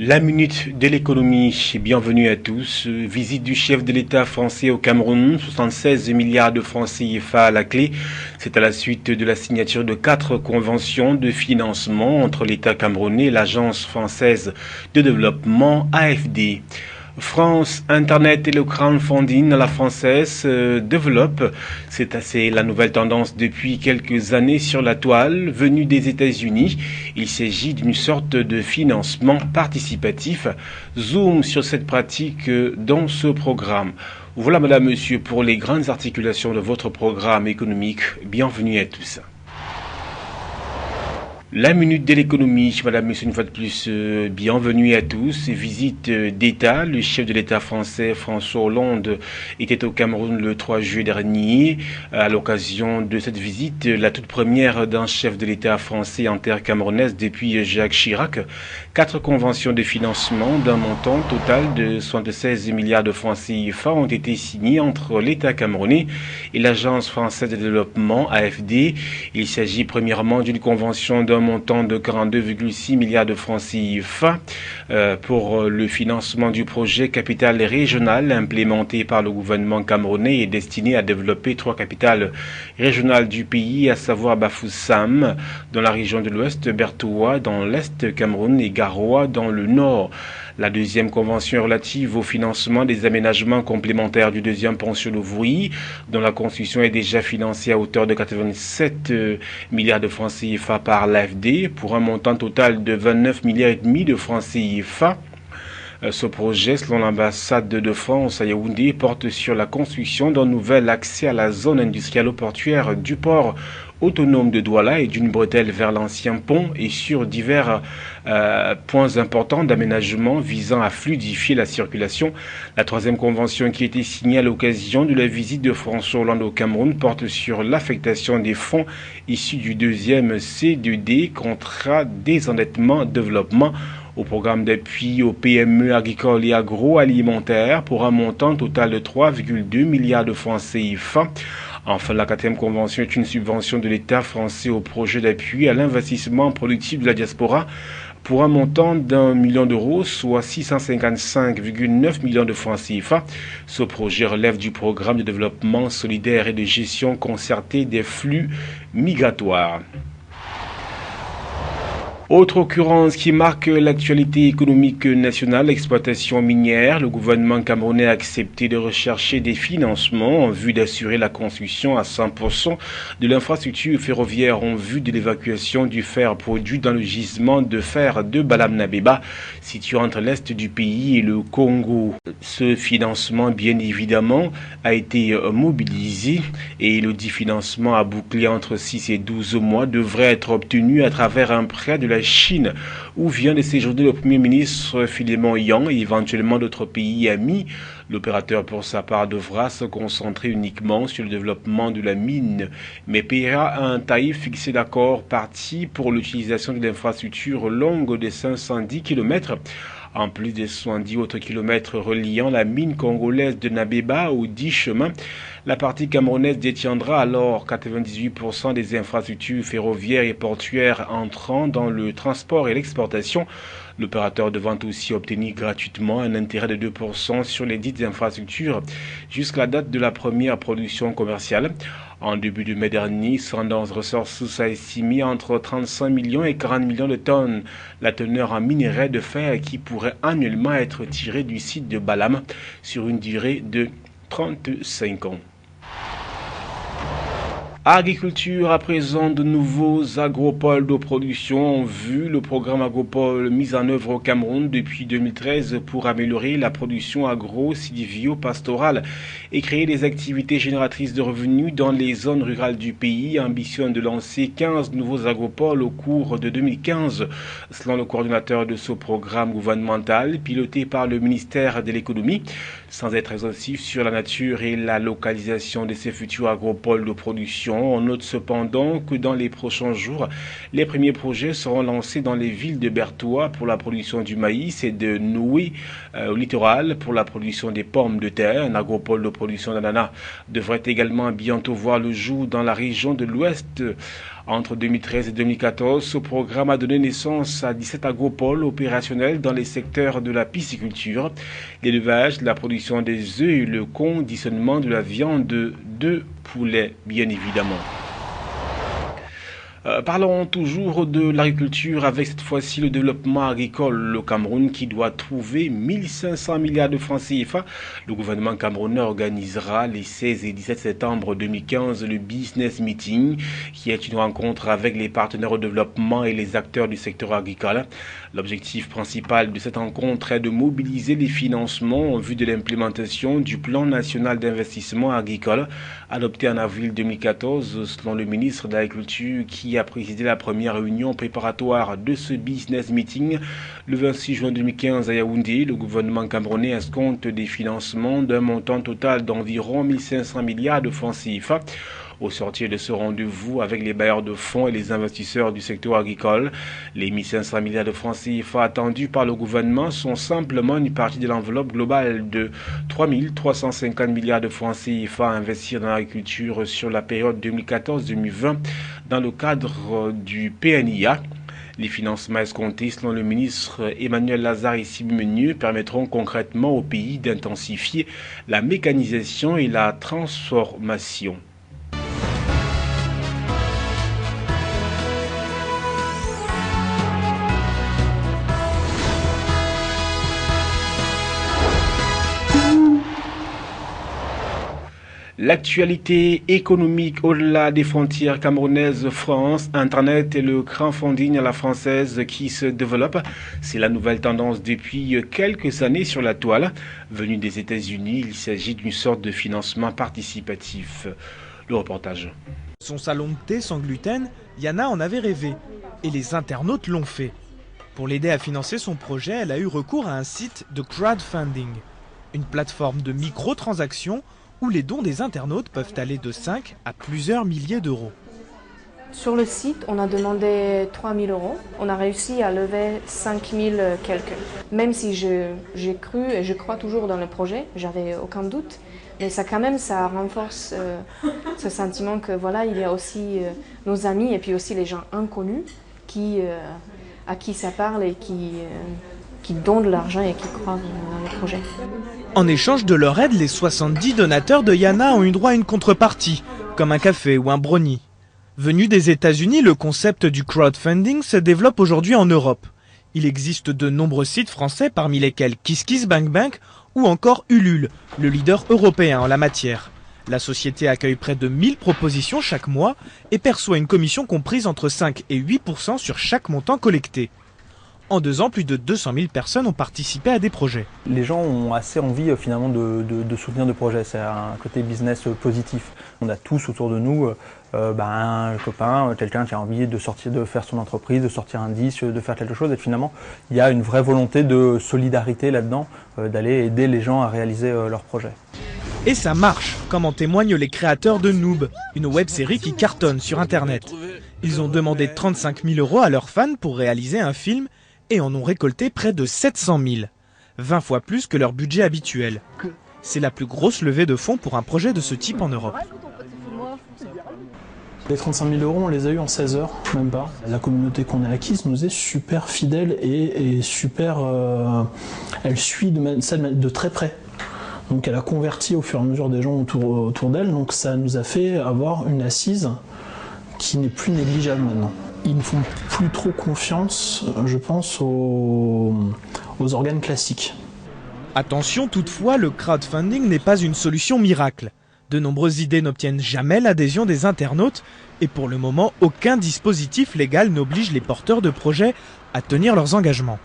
La minute de l'économie, bienvenue à tous. Visite du chef de l'État français au Cameroun, 76 milliards de francs CFA à la clé. C'est à la suite de la signature de 4 conventions de financement entre l'État camerounais et l'Agence française de développement AFD. France, Internet et le crowdfunding à la française se développent. C'est assez la nouvelle tendance depuis quelques années sur la toile, venue des États-Unis. Il s'agit d'une sorte de financement participatif. Zoom sur cette pratique dans ce programme. Voilà, madame, monsieur, pour les grandes articulations de votre programme économique. Bienvenue à tous. La minute de l'économie, madame, monsieur, une fois de plus, bienvenue à tous. Visite d'État, le chef de l'État français, François Hollande, était au Cameroun le 3 juillet dernier. À l'occasion de cette visite, la toute première d'un chef de l'État français en terre camerounaise depuis Jacques Chirac, 4 conventions de financement d'un montant total de 76 milliards de francs CFA ont été signées entre l'État camerounais et l'Agence française de développement, AFD. Il s'agit premièrement d'une convention d'un montant de 42,6 milliards de francs CFA pour le financement du projet Capitale Régionale implémenté par le gouvernement camerounais et destiné à développer 3 capitales régionales du pays, à savoir Bafoussam dans la région de l'Ouest, Bertoua dans l'Est Cameroun et Garoua dans le Nord. La deuxième convention relative au financement des aménagements complémentaires du deuxième pont sur le Vouilly, dont la construction est déjà financée à hauteur de 87 milliards de francs CFA par l'AFD, pour un montant total de 29 milliards et demi de francs CFA. Ce projet, selon l'ambassade de France à Yaoundé, porte sur la construction d'un nouvel accès à la zone industrielle portuaire du port autonome de Douala et d'une bretelle vers l'ancien pont et sur divers points importants d'aménagement visant à fluidifier la circulation. La troisième convention qui a été signée à l'occasion de la visite de François Hollande au Cameroun porte sur l'affectation des fonds issus du deuxième C2D, contrat désendettement développement, au programme d'appui aux PME agricoles et agroalimentaires pour un montant total de 3,2 milliards de francs CFA. Enfin, la quatrième convention est une subvention de l'État français au projet d'appui à l'investissement productif de la diaspora pour un montant d'1 million d'euros, soit 655,9 millions de francs CFA. Ce projet relève du programme de développement solidaire et de gestion concertée des flux migratoires. Autre occurrence qui marque l'actualité économique nationale, l'exploitation minière. Le gouvernement camerounais a accepté de rechercher des financements en vue d'assurer la construction à 100% de l'infrastructure ferroviaire en vue de l'évacuation du fer produit dans le gisement de fer de Balam-Nabeba, situé entre l'est du pays et le Congo. Ce financement, bien évidemment, a été mobilisé et le dit financement à boucler entre 6 et 12 mois devrait être obtenu à travers un prêt de la Chine, où vient de séjourner le Premier ministre Philémon Yang et éventuellement d'autres pays amis. L'opérateur, pour sa part, devra se concentrer uniquement sur le développement de la mine, mais paiera un tarif fixé d'accord parti pour l'utilisation de l'infrastructure longue de 510 km. En plus des 70 autres kilomètres reliant la mine congolaise de Nabeba aux 10 chemins, la partie camerounaise détiendra alors 98% des infrastructures ferroviaires et portuaires entrant dans le transport et l'exportation. L'opérateur devant aussi obtenir gratuitement un intérêt de 2% sur les dites infrastructures jusqu'à la date de la première production commerciale. En début de mai dernier, Sundance Resources a estimé entre 35 millions et 40 millions de tonnes la teneur en minerai de fer qui pourrait annuellement être tirée du site de Balam sur une durée de 35 ans. Agriculture, à présent, de nouveaux agropoles de production en vue. Le programme agropole mis en œuvre au Cameroun depuis 2013 pour améliorer la production agro-silvio-pastorale et créer des activités génératrices de revenus dans les zones rurales du pays ambitionne de lancer 15 nouveaux agropoles au cours de 2015. Selon le coordonnateur de ce programme gouvernemental, piloté par le ministère de l'économie, sans être exhaustif sur la nature et la localisation de ces futurs agropoles de production, région. On note cependant que dans les prochains jours, les premiers projets seront lancés dans les villes de Bertoua pour la production du maïs et de Noué au littoral pour la production des pommes de terre. Un agropole de production d'ananas devrait également bientôt voir le jour dans la région de l'Ouest. Entre 2013 et 2014, ce programme a donné naissance à 17 agropoles opérationnels dans les secteurs de la pisciculture, l'élevage, la production des œufs et le conditionnement de la viande de poulet, bien évidemment. Parlons toujours de l'agriculture avec cette fois-ci le développement agricole. Le Cameroun qui doit trouver 1500 milliards de francs CFA. Le gouvernement camerounais organisera les 16 et 17 septembre 2015 le Business Meeting qui est une rencontre avec les partenaires au développement et les acteurs du secteur agricole. L'objectif principal de cette rencontre est de mobiliser les financements en vue de l'implémentation du plan national d'investissement agricole adopté en avril 2014 selon le ministre de l'Agriculture qui a présidé la première réunion préparatoire de ce business meeting le 26 juin 2015 à Yaoundé. Le gouvernement camerounais escompte des financements d'un montant total d'environ 1500 milliards de francs CFA. Au sortir de ce rendez-vous avec les bailleurs de fonds et les investisseurs du secteur agricole, les 1500 milliards de francs CFA attendus par le gouvernement sont simplement une partie de l'enveloppe globale de 3350 milliards de francs CFA à investir dans l'agriculture sur la période 2014-2020 dans le cadre du PNIA. Les financements escomptés, selon le ministre Emmanuel Lazare et Sibumenieux, permettront concrètement au pays d'intensifier la mécanisation et la transformation. L'actualité économique au-delà des frontières camerounaises, France, Internet et le crowdfunding à la française qui se développe. C'est la nouvelle tendance depuis quelques années sur la toile. Venue des États-Unis, il s'agit d'une sorte de financement participatif. Le reportage. Son salon de thé sans gluten, Yana en avait rêvé. Et les internautes l'ont fait. Pour l'aider à financer son projet, elle a eu recours à un site de crowdfunding. Une plateforme de microtransactions où les dons des internautes peuvent aller de 5 à plusieurs milliers d'euros. Sur le site, on a demandé 3 000 euros. On a réussi à lever 5 000 quelques. Même si j'ai cru et je crois toujours dans le projet, j'avais aucun doute. Mais ça quand même, ça renforce ce sentiment que voilà, il y a aussi nos amis et puis aussi les gens inconnus à qui ça parle et qui donnent de l'argent et qui croient dans le projet. En échange de leur aide, les 70 donateurs de Yana ont eu droit à une contrepartie, comme un café ou un brownie. Venu des États-Unis, le concept du crowdfunding se développe aujourd'hui en Europe. Il existe de nombreux sites français, parmi lesquels KissKissBankBank ou encore Ulule, le leader européen en la matière. La société accueille près de 1000 propositions chaque mois et perçoit une commission comprise entre 5 et 8% sur chaque montant collecté. En 2 ans, plus de 200 000 personnes ont participé à des projets. Les gens ont assez envie finalement de soutenir des projets. C'est un côté business positif. On a tous autour de nous un copain, quelqu'un qui a envie de sortir, de faire son entreprise, de sortir un disque, de faire quelque chose. Et finalement, il y a une vraie volonté de solidarité là-dedans, d'aller aider les gens à réaliser leurs projets. Et ça marche, comme en témoignent les créateurs de Noob, une web-série qui cartonne sur Internet. Ils ont demandé 35 000 euros à leurs fans pour réaliser un film et en ont récolté près de 700 000, 20 fois plus que leur budget habituel. C'est la plus grosse levée de fonds pour un projet de ce type en Europe. Les 35 000 euros, on les a eu en 16 heures, même pas. La communauté qu'on a acquise nous est super fidèle et super... elle suit de très près. Donc elle a converti au fur et à mesure des gens autour d'elle, donc ça nous a fait avoir une assise qui n'est plus négligeable maintenant. Ils ne font plus trop confiance, je pense, aux organes classiques. Attention toutefois, le crowdfunding n'est pas une solution miracle. De nombreuses idées n'obtiennent jamais l'adhésion des internautes et pour le moment, aucun dispositif légal n'oblige les porteurs de projets à tenir leurs engagements.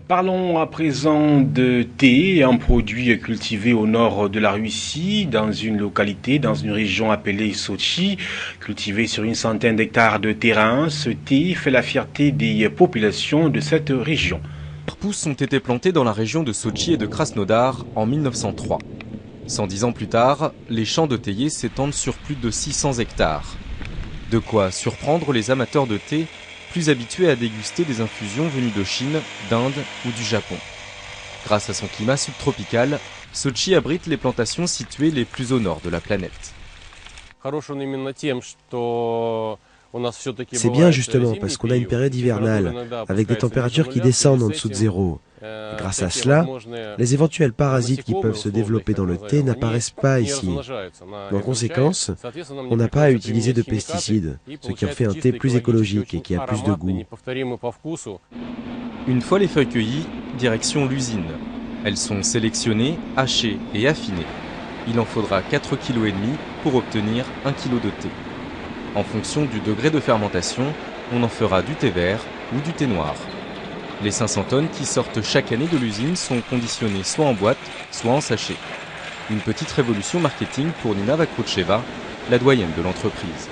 Parlons à présent de thé, un produit cultivé au nord de la Russie, dans une localité, dans une région appelée Sochi, cultivé sur une centaine d'hectares de terrain. Ce thé fait la fierté des populations de cette région. Les pousses ont été plantées dans la région de Sochi et de Krasnodar en 1903. 110 ans plus tard, les champs de théiers s'étendent sur plus de 600 hectares. De quoi surprendre les amateurs de thé, plus habitués à déguster des infusions venues de Chine, d'Inde ou du Japon. Grâce à son climat subtropical, Sotchi abrite les plantations situées les plus au nord de la planète. C'est bien justement parce qu'on a une période hivernale, avec des températures qui descendent en dessous de zéro. Et grâce à cela, les éventuels parasites qui peuvent se développer dans le thé n'apparaissent pas ici. En conséquence, on n'a pas à utiliser de pesticides, ce qui en fait un thé plus écologique et qui a plus de goût. Une fois les feuilles cueillies, direction l'usine. Elles sont sélectionnées, hachées et affinées. Il en faudra 4,5 kg pour obtenir 1 kg de thé. En fonction du degré de fermentation, on en fera du thé vert ou du thé noir. Les 500 tonnes qui sortent chaque année de l'usine sont conditionnées soit en boîte, soit en sachet. Une petite révolution marketing pour Nina Vakrutcheva, la doyenne de l'entreprise.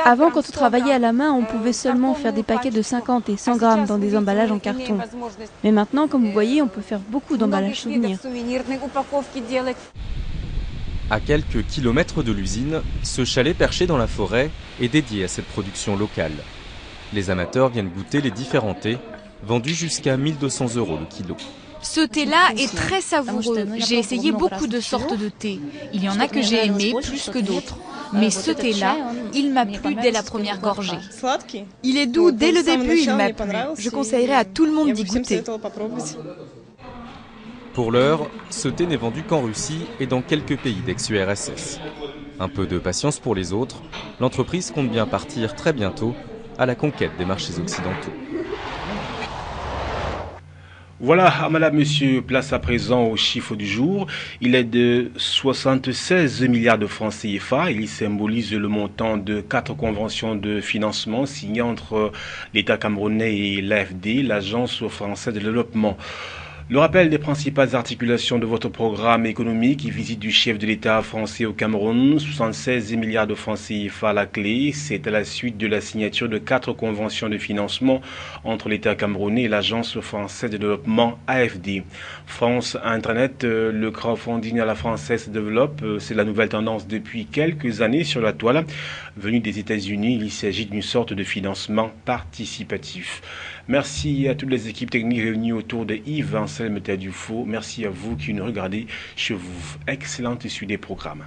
Avant, quand on travaillait à la main, on pouvait seulement faire des paquets de 50 et 100 grammes dans des emballages en carton. Mais maintenant, comme vous voyez, on peut faire beaucoup d'emballages souvenirs. À quelques kilomètres de l'usine, ce chalet perché dans la forêt est dédié à cette production locale. Les amateurs viennent goûter les différents thés, vendus jusqu'à 1 200 € le kilo. Ce thé-là est très savoureux. J'ai essayé beaucoup de sortes de thé. Il y en a que j'ai aimé plus que d'autres. Mais ce thé-là, il m'a plu dès la première gorgée. Il est doux dès le début, il m'a plu. Je conseillerais à tout le monde d'y goûter. Pour l'heure, ce thé n'est vendu qu'en Russie et dans quelques pays d'ex-URSS. Un peu de patience pour les autres, l'entreprise compte bien partir très bientôt à la conquête des marchés occidentaux. Voilà, madame, monsieur, place à présent au chiffre du jour. Il est de 76 milliards de francs CFA. Il symbolise le montant de 4 conventions de financement signées entre l'État camerounais et l'AFD, l'Agence française de développement. Le rappel des principales articulations de votre programme économique, visite du chef de l'État français au Cameroun, 76 milliards de francs CFA à la clé. C'est à la suite de la signature de 4 conventions de financement entre l'État camerounais et l'Agence française de développement AFD. France Internet, le crowdfunding à la française se développe. C'est la nouvelle tendance depuis quelques années sur la toile. Venu des États-Unis, il s'agit d'une sorte de financement participatif. Merci à toutes les équipes techniques réunies autour de Yves Anselme Tadufo. Merci à vous qui nous regardez chez vous. Excellente suite des programmes.